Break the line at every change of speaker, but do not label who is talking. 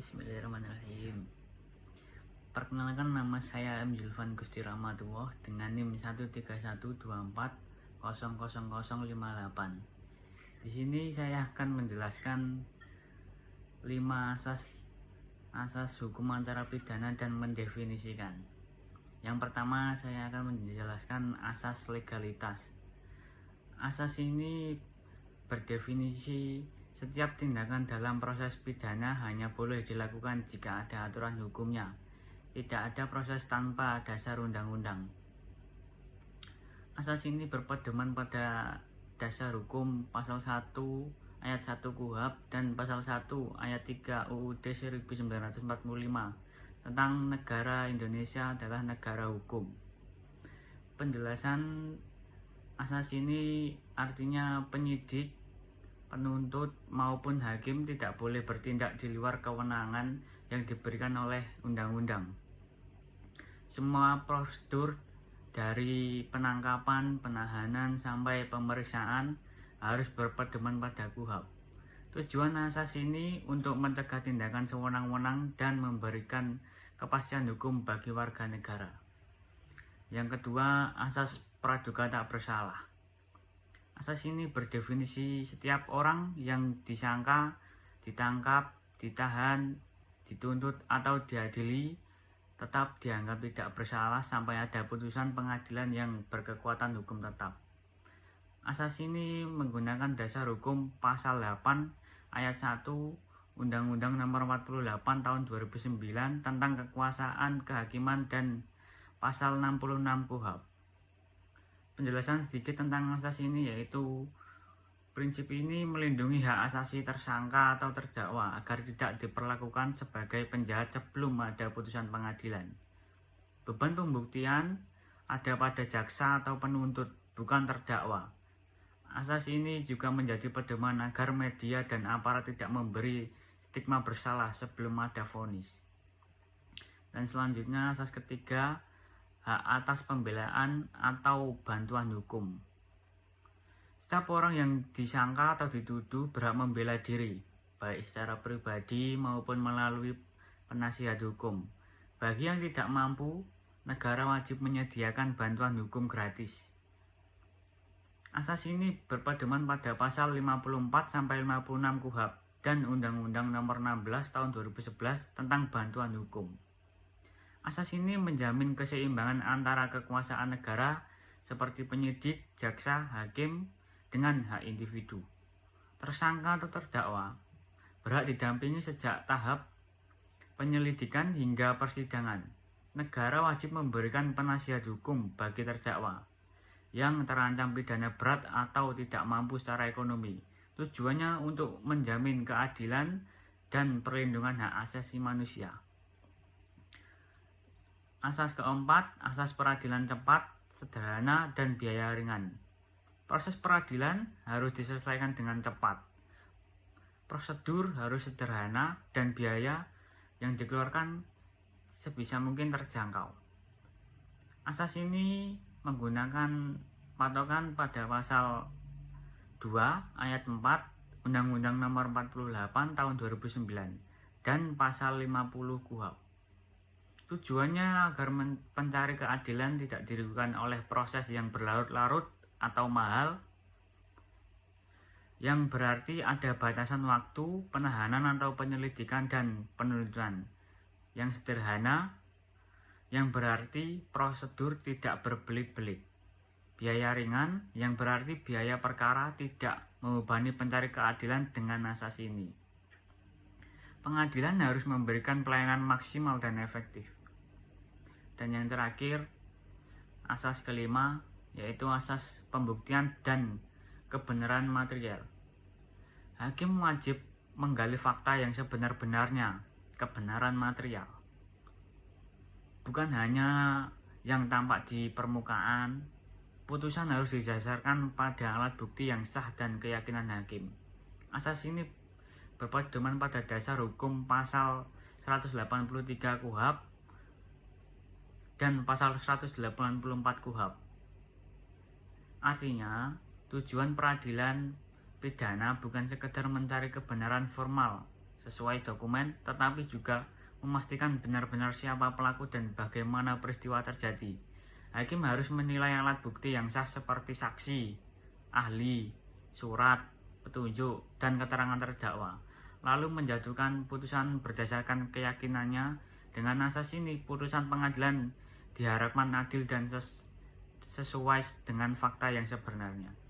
Bismillahirrahmanirrahim. Perkenalkan, nama saya M. Julvan Gusti Rahmatullah dengan NIM 13124000058. Di sini saya akan menjelaskan 5 asas hukum acara pidana dan mendefinisikan. Yang pertama, saya akan menjelaskan asas legalitas. Asas ini berdefinisi setiap tindakan dalam proses pidana hanya boleh dilakukan jika ada aturan hukumnya. Tidak ada proses tanpa dasar undang-undang. Asas ini berpedoman pada dasar hukum pasal 1 ayat 1 KUHP dan pasal 1 ayat 3 UUD 1945 tentang negara Indonesia adalah negara hukum. Penjelasan asas ini artinya penyidik, penuntut maupun hakim tidak boleh bertindak di luar kewenangan yang diberikan oleh undang-undang. Semua prosedur dari penangkapan, penahanan sampai pemeriksaan harus berpedoman pada KUHP. Tujuan asas ini untuk mencegah tindakan sewenang-wenang dan memberikan kepastian hukum bagi warga negara. Yang kedua, asas praduga tak bersalah. Asas ini berdefinisi setiap orang yang disangka, ditangkap, ditahan, dituntut atau diadili tetap dianggap tidak bersalah sampai ada putusan pengadilan yang berkekuatan hukum tetap. Asas ini menggunakan dasar hukum pasal 8 ayat 1 Undang-Undang Nomor 48 Tahun 2009 tentang kekuasaan kehakiman dan pasal 66 KUHP. Penjelasan sedikit tentang asas ini yaitu prinsip ini melindungi hak asasi tersangka atau terdakwa agar tidak diperlakukan sebagai penjahat sebelum ada putusan pengadilan. Beban pembuktian ada pada jaksa atau penuntut, bukan terdakwa. Asas ini juga menjadi pedoman agar media dan aparat tidak memberi stigma bersalah sebelum ada vonis. Dan selanjutnya asas ketiga, hak atas pembelaan atau bantuan hukum. Setiap orang yang disangka atau dituduh berhak membela diri, baik secara pribadi maupun melalui penasihat hukum. Bagi yang tidak mampu, negara wajib menyediakan bantuan hukum gratis. Asas ini berpedoman pada pasal 54-56 KUHP dan Undang-Undang Nomor 16 Tahun 2011 tentang bantuan hukum. Asas ini menjamin keseimbangan antara kekuasaan negara seperti penyidik, jaksa, hakim dengan hak individu. Tersangka atau terdakwa berhak didampingi sejak tahap penyelidikan hingga persidangan. Negara wajib memberikan penasihat hukum bagi terdakwa yang terancam pidana berat atau tidak mampu secara ekonomi. Tujuannya untuk menjamin keadilan dan perlindungan hak asasi manusia. Asas keempat, asas peradilan cepat, sederhana, dan biaya ringan. Proses peradilan harus diselesaikan dengan cepat. Prosedur harus sederhana dan biaya yang dikeluarkan sebisa mungkin terjangkau. Asas ini menggunakan patokan pada pasal 2 ayat 4 Undang-Undang Nomor 48 Tahun 2009 dan pasal 50 KUHP. Tujuannya agar pencari keadilan tidak dirugikan oleh proses yang berlarut-larut atau mahal, yang berarti ada batasan waktu, penahanan atau penyelidikan dan penuntutan. Yang sederhana, yang berarti prosedur tidak berbelit-belit. Biaya ringan, yang berarti biaya perkara tidak membebani pencari keadilan dengan asas ini. Pengadilan harus memberikan pelayanan maksimal dan efektif. Dan yang terakhir, asas kelima, yaitu asas pembuktian dan kebenaran material. Hakim wajib menggali fakta yang sebenar-benarnya, kebenaran material. Bukan hanya yang tampak di permukaan. Putusan harus didasarkan pada alat bukti yang sah dan keyakinan hakim. Asas ini berpedoman pada dasar hukum pasal 183 KUHP dan pasal 184 KUHP. Artinya, tujuan peradilan pidana bukan sekedar mencari kebenaran formal, sesuai dokumen, tetapi juga memastikan benar-benar siapa pelaku dan bagaimana peristiwa terjadi. Hakim harus menilai alat bukti yang sah seperti saksi, ahli, surat, petunjuk, dan keterangan terdakwa, lalu menjatuhkan putusan berdasarkan keyakinannya. Dengan asas ini, putusan pengadilan diharapkan adil dan sesuai dengan fakta yang sebenarnya.